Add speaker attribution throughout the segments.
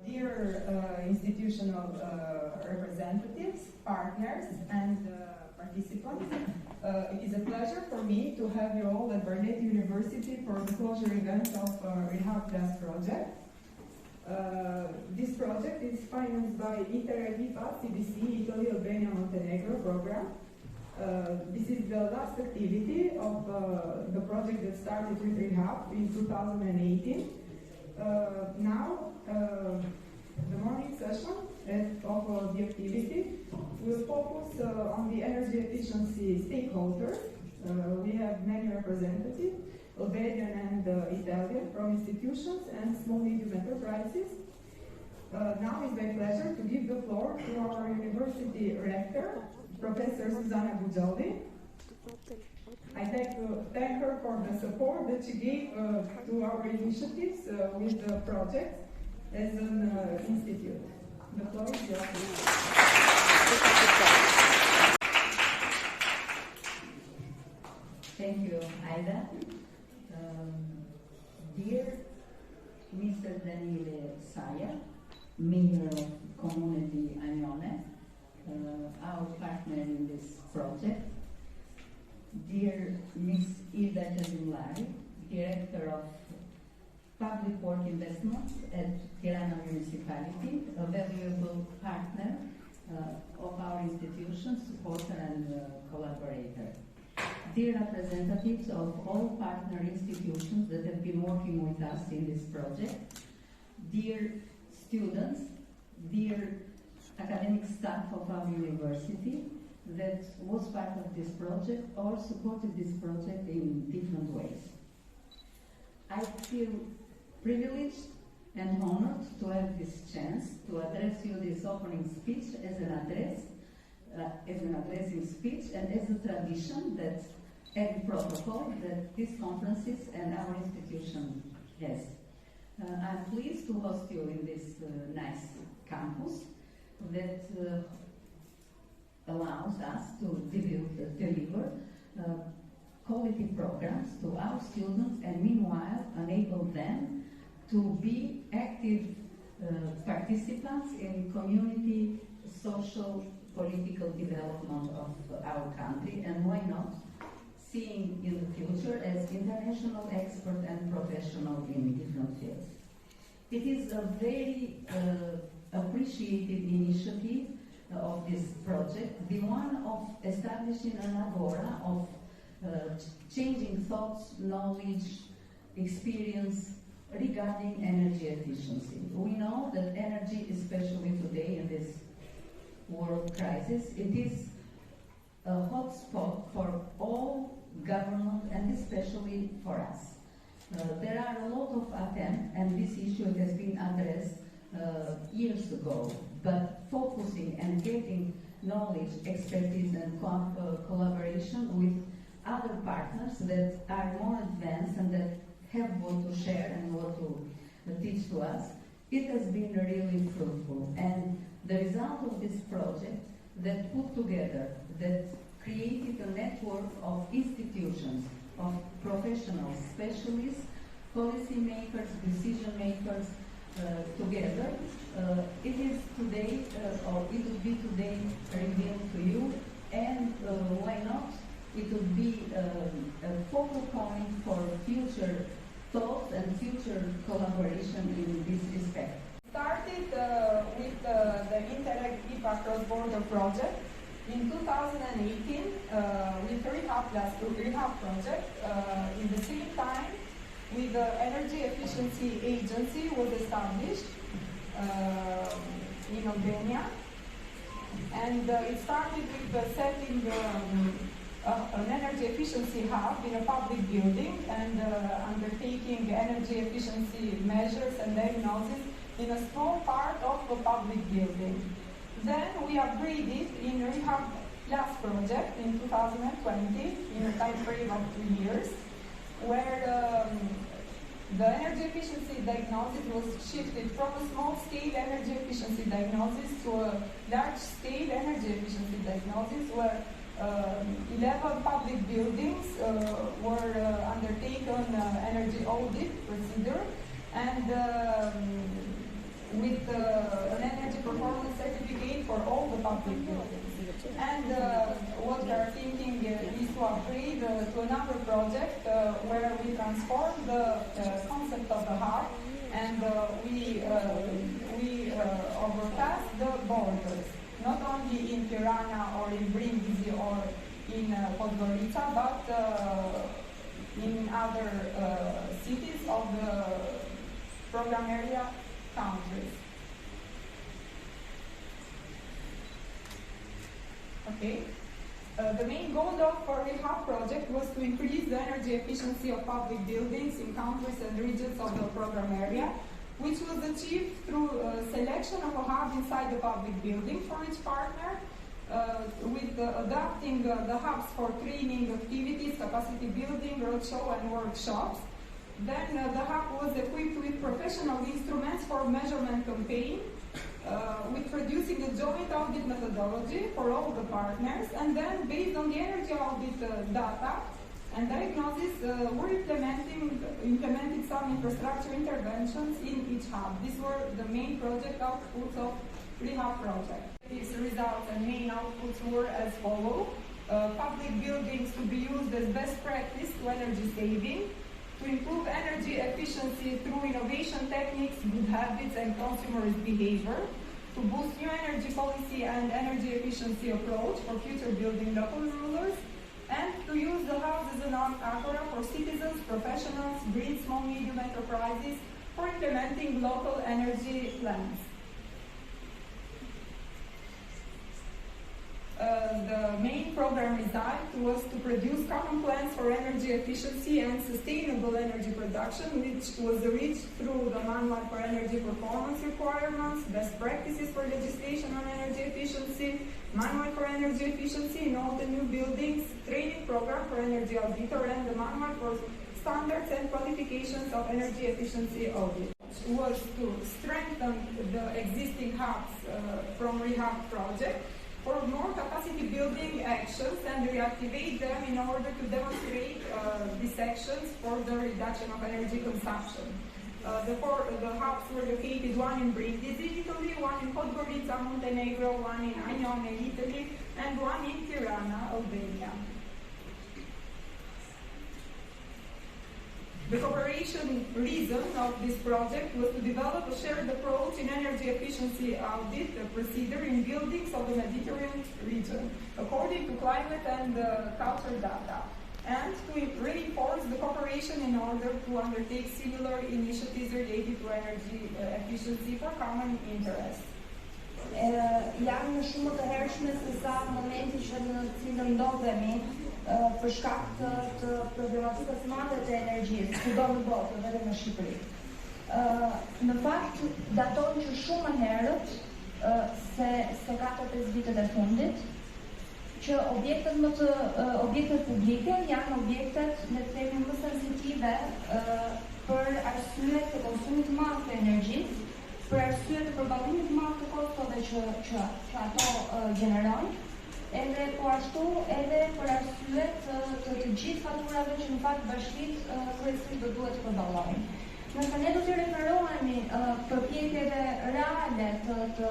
Speaker 1: Dear institutional representatives, partners, and participants, it is a pleasure for me to have you all at Barleti University for the closure event of Reehub Plus Project. This project is financed by Interreg-IPA, CBC, Italy, Albania, Montenegro program. This is the last activity of the project that started with Reehub in 2018. Now, the morning session of the activity will focus on the energy efficiency stakeholders. We have many representatives, Albanian and Italian, from institutions and small-medium enterprises. Now it's my pleasure to give the floor to our university rector, Professor Suzana Guxholli. I'd like to thank her for the support that she gave to our initiatives with the project as an institute. The floor is yours.
Speaker 2: Thank you, Aida. Dear Mr. Daniele Saia, Mayor of Comune di Agnone, our partner in this project, dear Ms. Ida Gianulari, Director of Public Work Investments at Tirana Municipality, a valuable partner of our institution, supporter and collaborator. Dear representatives of all partner institutions that have been working with us in this project, dear students, dear academic staff of our university that was part of this project or supported this project in different ways. I feel privileged and honored to have this chance to address you this opening speech as an addressing speech and as a tradition that and protocol that these conferences and our institution has. I'm pleased to host you in this nice campus that allows us to deliver quality programs to our students and meanwhile enable them to be active participants in community, social, political development of our country, and why not seeing in the future as international expert and professional in different fields. It is a very appreciated initiative of this project, the one of establishing an agora of changing thoughts, knowledge, experience regarding energy efficiency. We know that energy, especially today in this world crisis, it is a hotspot for all government and especially for us. There are a lot of attempts, and this issue has been addressed years ago, but focusing and getting knowledge, expertise, and collaboration with other partners that are more advanced and that have what to share and what to teach to us, it has been really fruitful. And the result of this project that put together, that created a network of institutions, of professionals, specialists, policy makers, decision makers together. It is today, or it will be today revealed to you, and why not? It would be a focal point for future thoughts and future collaboration in this respect.
Speaker 1: Started with the Interreg-IPA cross-border project in 2018 with Reehub Plus Reehub project. In the same time, with the Energy Efficiency Agency was established in Albania, and it started with setting an energy efficiency hub in a public building and undertaking energy efficiency measures and diagnosis in a small part of a public building. Then we upgraded in Reehub Plus project in 2020 in a time frame of 2 years, where the energy efficiency diagnosis was shifted from a small-scale energy efficiency diagnosis to a large-scale energy efficiency diagnosis, where 11 public buildings were undertaken energy audit procedure, and with an energy performance certificate for all the public buildings. And what we are thinking is to upgrade to another project where we transform the concept of the hub, and we overpass the borders, not only in Tirana or in Brindisi or in Podgorica, but in other cities of the program area countries. Okay. The main goal of the Reehub project was to increase the energy efficiency of public buildings in countries and regions of the program area, which was achieved through selection of a hub inside the public building for each partner, with adapting the hubs for training activities, capacity building, roadshow and workshops. Then the hub was equipped with professional instruments for measurement campaign, with producing a joint audit methodology for all the partners, and then based on the energy audit data and diagnosis, we're implementing some infrastructure interventions in each hub. These were the main project outputs of Reehub project. These results and main outputs were as follow: public buildings to be used as best practice to energy saving, to improve energy efficiency through innovation techniques, good habits and consumerist behavior, to boost new energy policy and energy efficiency approach for future building local rulers, and to use the house as an agora for citizens, professionals, green small medium enterprises for implementing local energy plans. The main program result was to produce common plans for energy efficiency and sustainable energy production, which was reached through the manual for energy performance requirements, best practices for legislation on energy efficiency, manual for energy efficiency in all the new buildings, training program for energy auditor, and the manual for standards and qualifications of energy efficiency audit. Was to strengthen the existing hubs from Reehub project for more capacity building actions and reactivate them in order to demonstrate these actions for the reduction of energy consumption. The hubs were located, one in Brindisi, Italy, one in Podgorica, Montenegro, one in Agnone, Italy, and one in Tirana, Albania. The cooperation reason of this project was to develop a shared approach in energy efficiency audit procedure in buildings of the Mediterranean region, according to climate and culture data, and to reinforce the cooperation in order to undertake similar initiatives related to energy efficiency for common interest.
Speaker 3: Janë shumë të hershme se sa momenti që në cilën ndodhemi për shkak të problematikës madhe të energjisë, kudo në botë, edhe në Shqipëri. Në fakt, datojnë që shumë më herët se 4-5 vitet e fundit, që objektet publike janë objektet, le të themi, më sensitive për arsye të konsumit të madh të energjisë, për arsye të përballimit të madh të kostove që ato gjenerojnë, edhe po ashtu edhe për arsye të gjithë faturave që në fakt bashkitë kryesisht do duhet të përballojnë. Nëse ne do të referohemi përpjekjeve reale të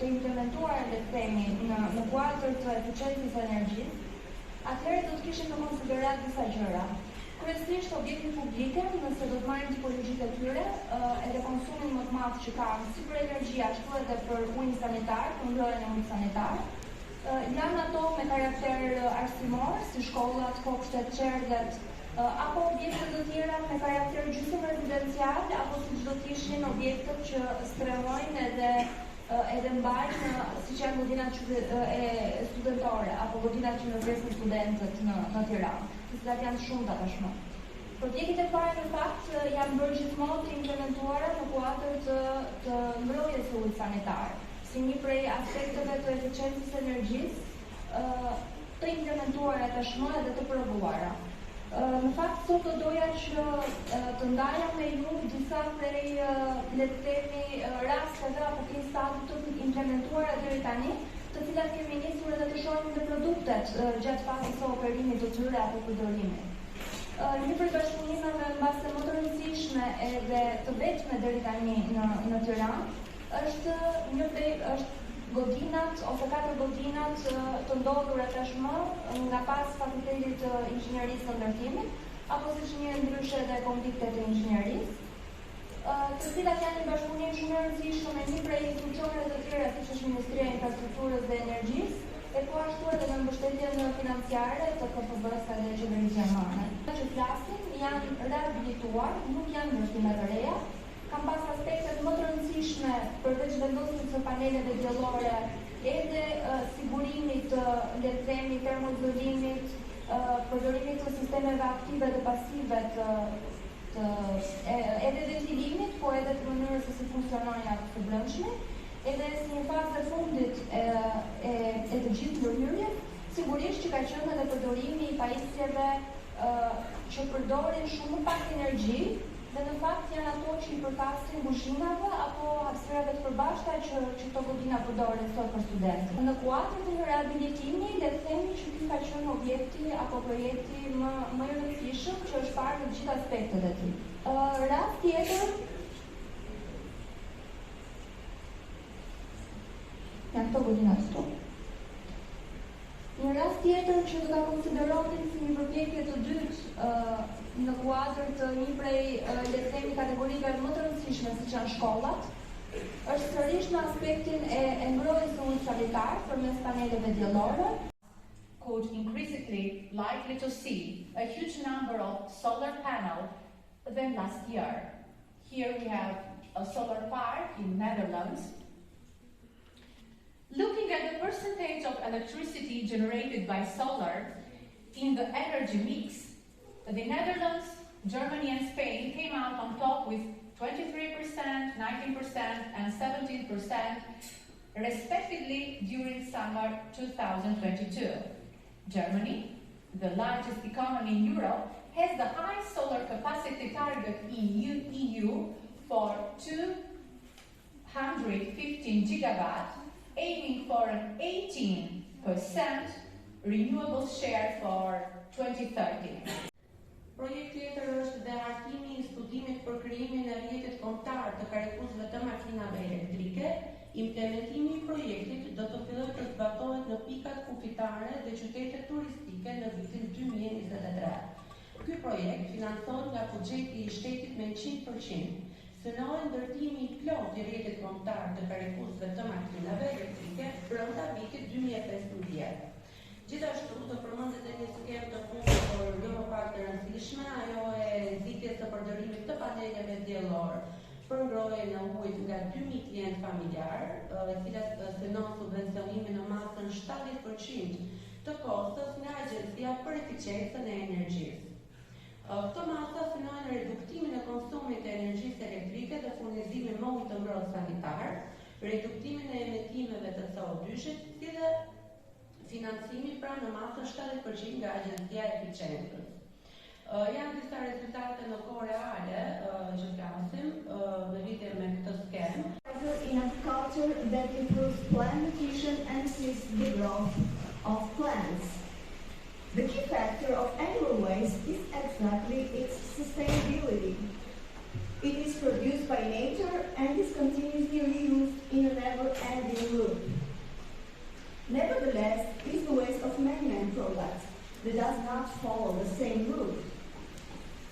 Speaker 3: implementuara, le të themi, në kuadër të eficiencës së energjisë, atëherë do të kishim në konsiderat disa gjëra. Kryesisht objektet publike, nëse do të marrim tipologjitë e tyre, edhe konsumin më të madh që kanë, si për energji ashtu edhe për ujin sanitar, për ngrohjen e ujit sanitar, janë ato me karakter arsimor, si shkollat, kopshtet, qerdhet, apo objektet të tjera me karakter gjysmë rezidencial, apo siç do të ishin objektet që strehojnë edhe mbajnë, siç janë godinat studentore, apo godinat që ndërpresin studentët në Tiranë, të cilat janë shumë tashmë. Projektet e para në fakt janë bërë gjithmonë të implementuara në kuadër të mbrojtjes së ujit sanitar, si një prej aspekteve të eficiencës së energjisë, të implementuara tashmë edhe të provuara. Në fakt, sot do doja që të ndaja me ju disa prej, le të themi, rasteve apo case study të implementuara deri tani, të cilat kemi nisur edhe të shohim në produktet gjatë fasës së operimit të tyre apo përdorimit. Një prej bashkëpunimeve mbase më të rëndësishme rëndësishme edhe të vetme deri tani në Tiranë është godinat ose 4 godinat të ndodhura tashmë nga pas Fakultetit të Inxhinierisë së Ndërtimit, apo siç njihen ndryshe edhe konviktet e inxhinierisë, të cilat janë një bashkëpunim shumë e rëndësishme me një prej institucioneve të tjera siç është Ministria e Infrastrukturës dhe Energjisë, e po ashtu edhe në mbështetjen financiare të KFB-s dhe qeverisë gjermane. Që flasim janë rehabilituar, nuk janë ndryshime të reja, kam pas aspektet më të rëndësishme përveç vendosjes së paneleve diellore, edhe sigurimit le të themi termoizolimit, përdorimit të sistemeve aktive dhe pasive edhe ventilimit, po edhe të mënyrës se si funksionojnë ato të brendshme, edhe si një fazë e fundit e të gjithë ndërhyrjes, sigurisht që ka qenë edhe përdorimi i pajisjeve që përdorin shumë pak energji, dhe në fakt janë ato që i përkasin kuzhinave apo hapësirave të përbashkëta që këto godina përdoren sot për studentë. Në kuadrin e rehabilitimit, le të themi që ky ka qenë objekti apo projekti më i rëndësishëm që është parë në të gjithë aspektet e tij. Rast tjetër janë këto godina këtu. Një rast tjetër që do ta konsideronim si një përpjekje të dytë në kuadër të një prej le të themi kategorive më të rëndësishme siç janë shkollat, është sërish në aspektin e mbrojtjes së ujit sanitar përmes paneleve diellore.
Speaker 4: Could increasingly likely to see a huge number of solar panels than last year. Here we have a solar park in Netherlands. Looking at the percentage of electricity generated by solar in the energy mix, the Netherlands, Germany and Spain came out on top with 23%, 19% and 17% respectively during summer 2022. Germany, the largest economy in Europe, has the highest solar capacity target in EU for 215 gigawatts, aiming for an 18% renewable share for 2030.
Speaker 5: Projekt tjetër është dhe hartimi i studimit për krijimin e rrjetit kombëtar të karikuzëve të makinave elektrike. Implementimi i projektit do të fillojë të zbatohet në pikat kufitare dhe qytetet turistike në vitin 2023. Ky projekt financohet nga buxheti i shtetit me 100%. Synohet ndërtimi i plot i rrjetit kombëtar të karikuzëve të makinave elektrike brenda vitit 2015. Gjithashtu do përmendet edhe një skemë të fundit por jo më pak të rëndësishme, ajo e nxitjes së përdorimit të paneleve diellor për ngrohjen e ujit nga 2000 klientë familjar, e cilat synon subvencionimin në masën 70% të kostos nga Agjencia për Eficiencën e Energjisë. Këto masa synojnë reduktimin e konsumit të energjisë elektrike dhe furnizimin me ujë të ngrohtë sanitar, reduktimin e emetimeve të CO2-shit, si dhe financimi pra në masën 70% nga Agjencia e Eficiencës. Janë disa rezultate në kohë reale që flasim në lidhje me këtë skemë.
Speaker 6: In agriculture that improves plant nutrition and assists the growth of plants. The key factor of animal waste is exactly its sustainability. It is produced by nature and is continuously reused in a never-ending loop. Nevertheless, it is the waste of man-made products that does not follow the same route.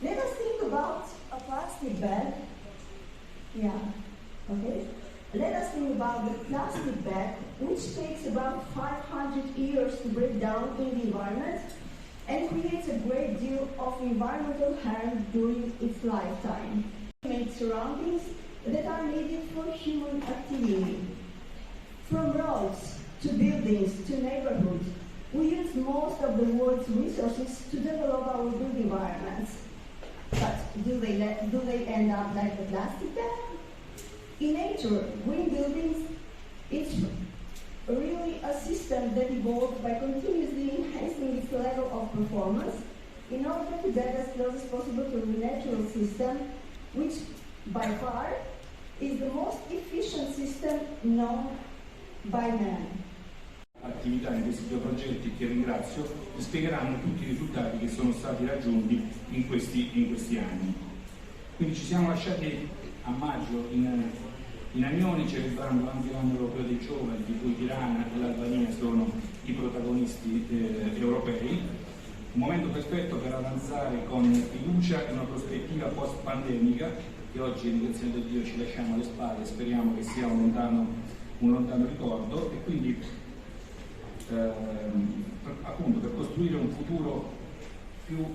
Speaker 6: Let us think about a plastic bag. Let us think about the plastic bag, which takes about 500 years to break down in the environment and creates a great deal of environmental harm during its lifetime. Make surroundings that are needed for human activity. From roads to buildings to neighborhoods, we use most of the world's resources to develop our built environments. But do they end up like the plastic bag? In nature, green buildings, it's really a system that evolves by continuously enhancing its level of performance in order to get as close as possible to the natural system, which by far is the most efficient system known by man.
Speaker 7: Attività in questi due progetti che ringrazio spiegheranno tutti i risultati che sono stati raggiunti in questi anni. Quindi ci siamo lasciati a maggio in Agnone, celebrando anche l'anno europeo dei giovani, di cui Tirana e l'Albania sono i protagonisti europei. Un momento perfetto per avanzare con fiducia in una prospettiva post-pandemica che oggi, ringraziando Dio, ci lasciamo alle spalle, speriamo che sia un lontano ricordo, e quindi appunto per costruire un futuro più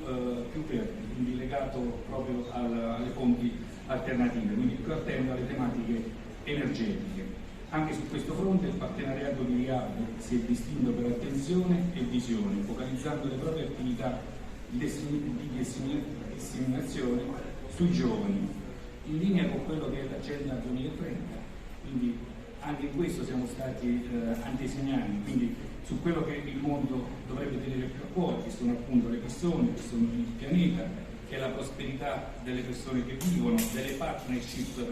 Speaker 7: verde, quindi legato proprio alle fonti alternative, quindi più attento alle tematiche energetiche. Anche su questo fronte il partenariato di Reehub si è distinto per attenzione e visione, focalizzando le proprie attività di disseminazione sui giovani, in linea con quello che è l'Agenda 2030. Quindi anche in questo siamo stati antesignani, quindi su quello che il mondo dovrebbe tenere più a cuore, che sono appunto le persone, che sono il pianeta, che è la prosperità delle persone che vivono, delle partnership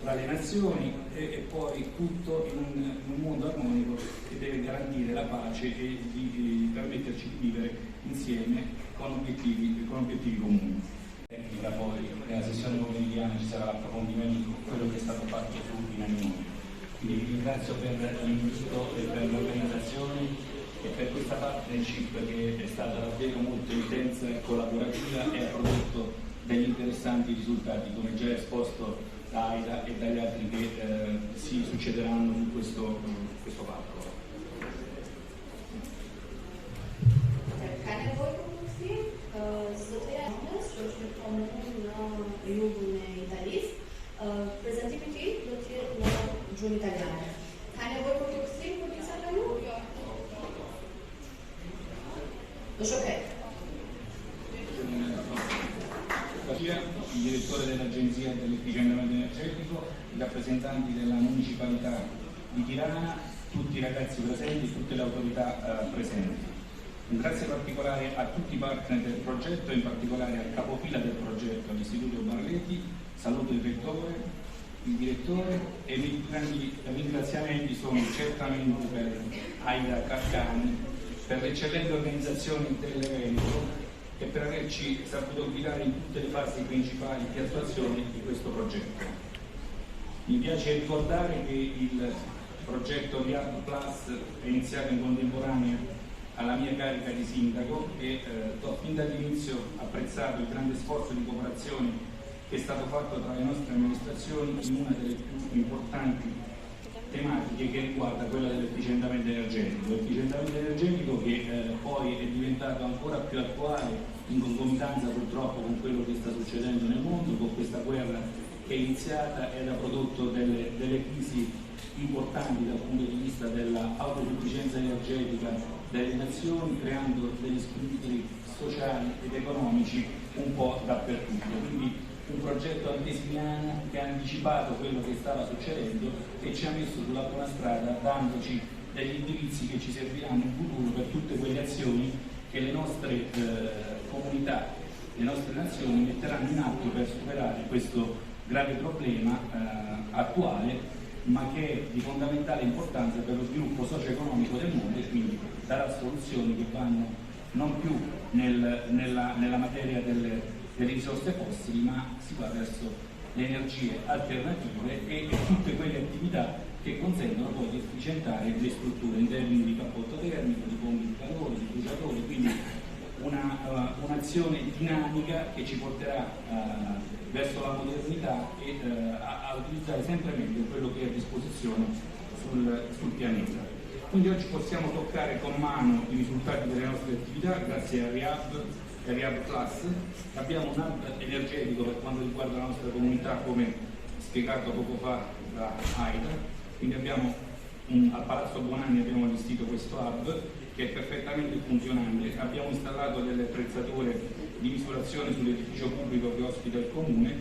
Speaker 7: tra le nazioni e poi tutto in un mondo armonico che deve garantire la pace e di permetterci di vivere insieme con obiettivi comuni. Poi nella sessione pomeridiana ci sarà l'approfondimento su quello che è stato fatto su Agnone. Quindi vi ringrazio per l'invito e per l'organizzazione e per questa partnership che è stata davvero molto intensa e collaborativa e ha prodotto degli interessanti risultati, come già esposto da Aida e dagli altri che si succederanno su questo fatto.
Speaker 8: Keine Wohlkonstruktion, soția Comune Reehub Italis, prezentivity na Giun Italiane. Keine Wohlkonstruktion, kur ti sa ka ju? Është ok.
Speaker 7: Il direttore dell'Agenzia dell'Efficientamento Energetico, i rappresentanti della municipalità di Tirana, tutti i ragazzi presenti, tutte le autorità presenti. Un grazie particolare a tutti i partner del progetto, in particolare al capofila del progetto, l'Istituto Barleti, saluto il Rettore, il Direttore, e i grandi ringraziamenti sono certamente per Aida Carcani, per l'eccellente organizzazione dell'evento e per averci saputo guidare in tutte le fasi principali di attuazione di questo progetto. Mi piace ricordare che il progetto Reehub Plus è iniziato in contemporanea alla mia carica di sindaco e ho fin dall'inizio apprezzato il grande sforzo di cooperazione che è stato fatto tra le nostre amministrazioni in una delle più importanti tematiche che riguarda quella dell'efficientamento energetico. L'efficientamento energetico che poi è diventato ancora più attuale in concomitanza purtroppo con quello che sta succedendo nel mondo, con questa guerra che è iniziata ed ha prodotto delle crisi importanti dal punto di vista dell'autosufficienza energetica delle nazioni, creando degli squilibri sociali ed economici un po' dappertutto. Quindi un progetto antesignano che ha anticipato quello che stava succedendo e ci ha messo sulla buona strada, dandoci degli indirizzi che ci serviranno in futuro per tutte quelle azioni che le nostre comunità, le nostre nazioni metteranno in atto per superare questo grave problema attuale, ma che è di fondamentale importanza per lo sviluppo socio-economico del mondo e quindi darà soluzioni che vanno non più nella materia delle risorse fossili, ma si va verso le energie alternative e tutte quelle attività che consentono poi di efficientare le strutture in termini di cappotto termico, di pompe di calore, di bruciatori, quindi un'azione dinamica che ci porterà verso la modernità e a utilizzare sempre meglio quello che è a disposizione sul pianeta. Quindi oggi possiamo toccare con mano i risultati delle nostre attività grazie a Reehub Plus. Abbiamo un hub energetico per quanto riguarda la nostra comunità, come spiegato poco fa da Aida. Quindi a Palazzo Bonanni abbiamo allestito questo hub che è perfettamente funzionante. Abbiamo installato delle attrezzature di misurazione sull'edificio pubblico che ospita il Comune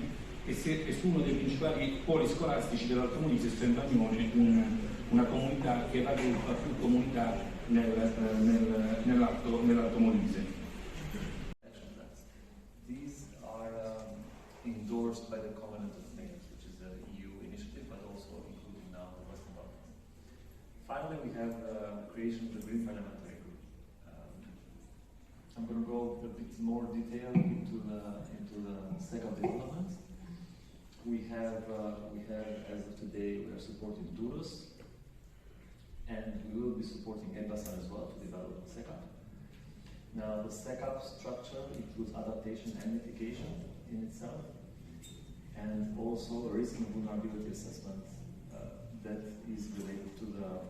Speaker 7: e su uno dei principali poli scolastici dell'Alto Molise, essendo Agnone una comunità che raggruppa più comunità nell'Alto Molise.
Speaker 9: These are endorsed by the Covenant of Mayors, which is an EU initiative, but also including now the Western Balkans. Finally, we have the creation of the Green Parliamentary Group. I'm going to go a bit more detail into the second development. we have, as of today, we are supporting Duros, and we will be supporting Elbasan as well to develop SECAP. Now, the SECAP structure includes adaptation and mitigation in itself, and also a risk and vulnerability assessment that is related to the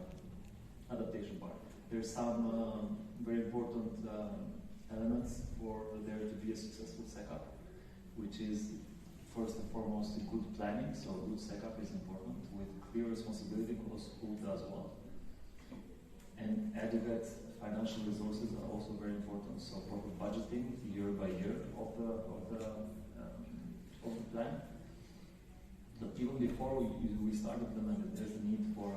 Speaker 9: adaptation part. There's some very important elements for there to be a successful SECAP, which is first and foremost good planning. So good SECAP is important with clear responsibility across who does what. And adequate financial resources are also very important. So proper budgeting year by year of the plan. But even before we start implementing, there's a need for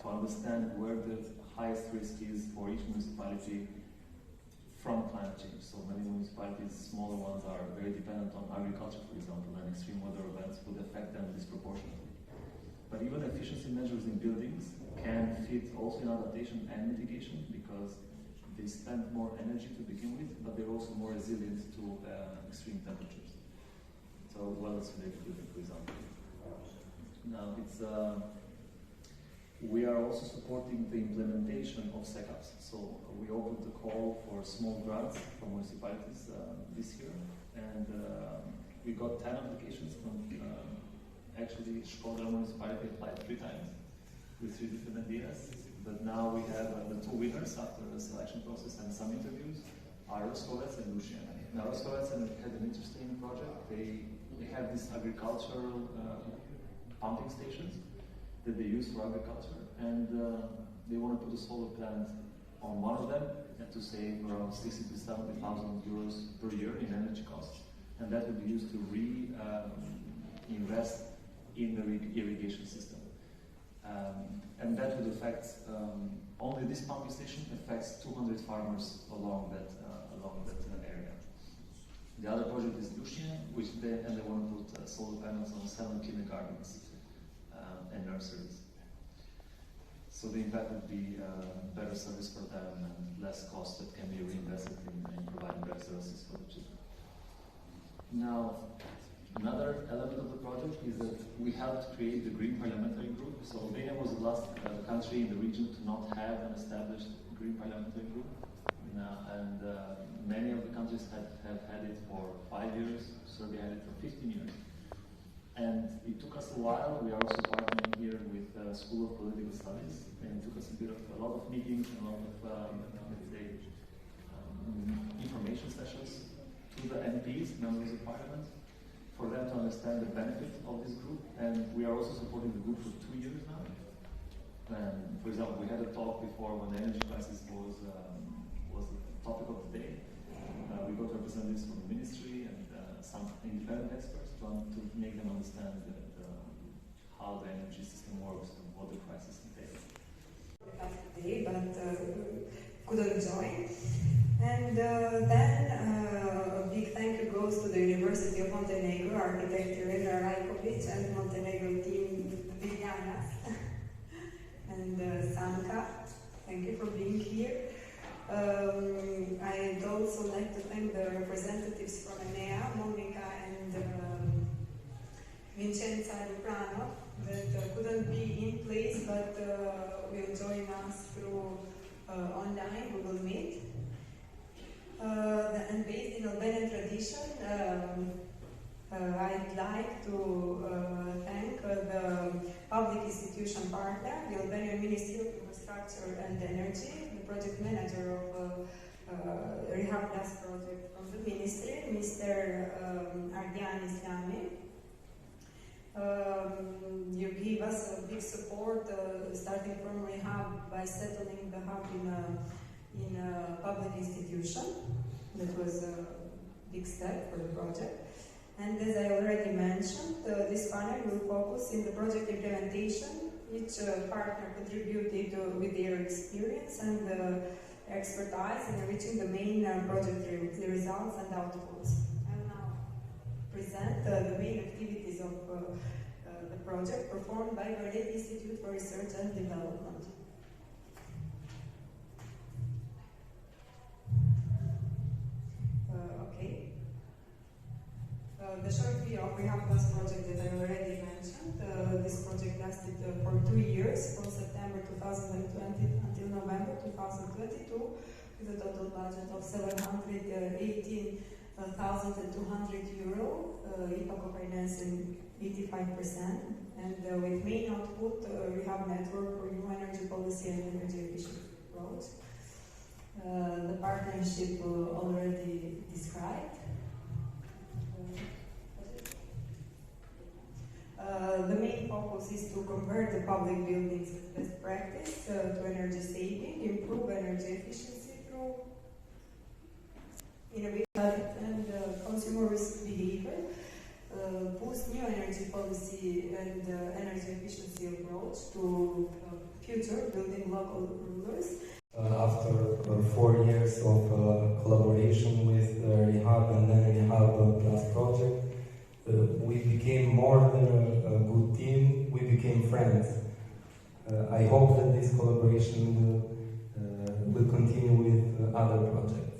Speaker 9: to understand where the highest risk is for each municipality from climate change. So many municipalities, smaller ones, are very dependent on agriculture, for example, and extreme weather events would affect them disproportionately. But even efficiency measures in buildings can fit also in adaptation and mitigation because they spend more energy to begin with, but they're also more resilient to extreme temperatures. So well-insulated building, for example. Now, we are also supporting the implementation of SECAPs. So we opened the call for small grants from municipalities this year, and we got 10 applications from actually Škoda municipality applied 3 times with 3 different ideas. But now we have the 2 winners after the selection process and some interviews are Roskovec and Lucian. Now Roskovec had an interesting project. They have these agricultural pumping stations that they use for agriculture, and they want to put a solar plant on one of them and to save around 60,000 to 70,000 euros per year in energy costs, and that would be used to invest in the irrigation system, and that would affect only this pumping station affects 200 farmers along that area. The other project is Lucien, and they want to put solar panels on 7 kindergartens and nurseries. So the impact would be better service for them and less cost that can be reinvested in providing better services for the children. Now, another element of the project is that we helped create the Green Parliamentary Group. So Albania was the last country in the region to not have an established Green Parliamentary Group. And many of the countries have had it for 5 years. Serbia had it for 15 years. And it took us a while. We are also partnering here with the School of Political Studies, and it took us a lot of meetings and a lot of, let's say, information sessions to the MPs, members of parliament, for them to understand the benefit of this group. And we are also supporting the group for 2 years now. And for example, we had a talk before when the energy crisis was the topic of the day. We got representatives from the Ministry and some independent experts to make them understand how the energy system works and what the crisis entails.
Speaker 10: Today, but couldn't join. And then a big thank you goes to the University of Montenegro, architect Irena Rajkovic, and Montenegro team Viljana and Sanka. Thank you for being here. I'd also like to thank the representatives from ENEA, Monica and Vincenza Luprano, that couldn't be in place but will join us through online Google Meet. And based in Albanian tradition, I'd like to thank the public institution partner, the Albanian Ministry of Infrastructure and Energy, the project manager of Reehub Plus Project from the Ministry, Mr. Agnone Islami. You give us a big support starting from Reehub by settling the hub in a public institution. That was a big step for the project. And as I already mentioned, this panel will focus in the project implementation. Each partner contributed with their experience and expertise in reaching the main project results and outputs. I will now present the main activities of the project performed by Barleti Institute for Research and Development. The short video of Reehub Plus Project that I already mentioned. This project lasted for 2 years, from September 2020 until November 2022, with a total budget of €718,200, IPA co-financing 85%, and with main output Reehub Network for New Energy Policy and Energy Efficient Approach. The partnership already described. The main focus is to convert the public buildings with best practice to energy saving, improve energy efficiency through innovation and consumer risk behavior, boost new energy policy and energy efficiency approach to future building local rulers.
Speaker 11: After 4 years of collaboration with Reehub and then Reehub Plus Project, we became more than a good team, we became friends. I hope that this collaboration will continue with other projects.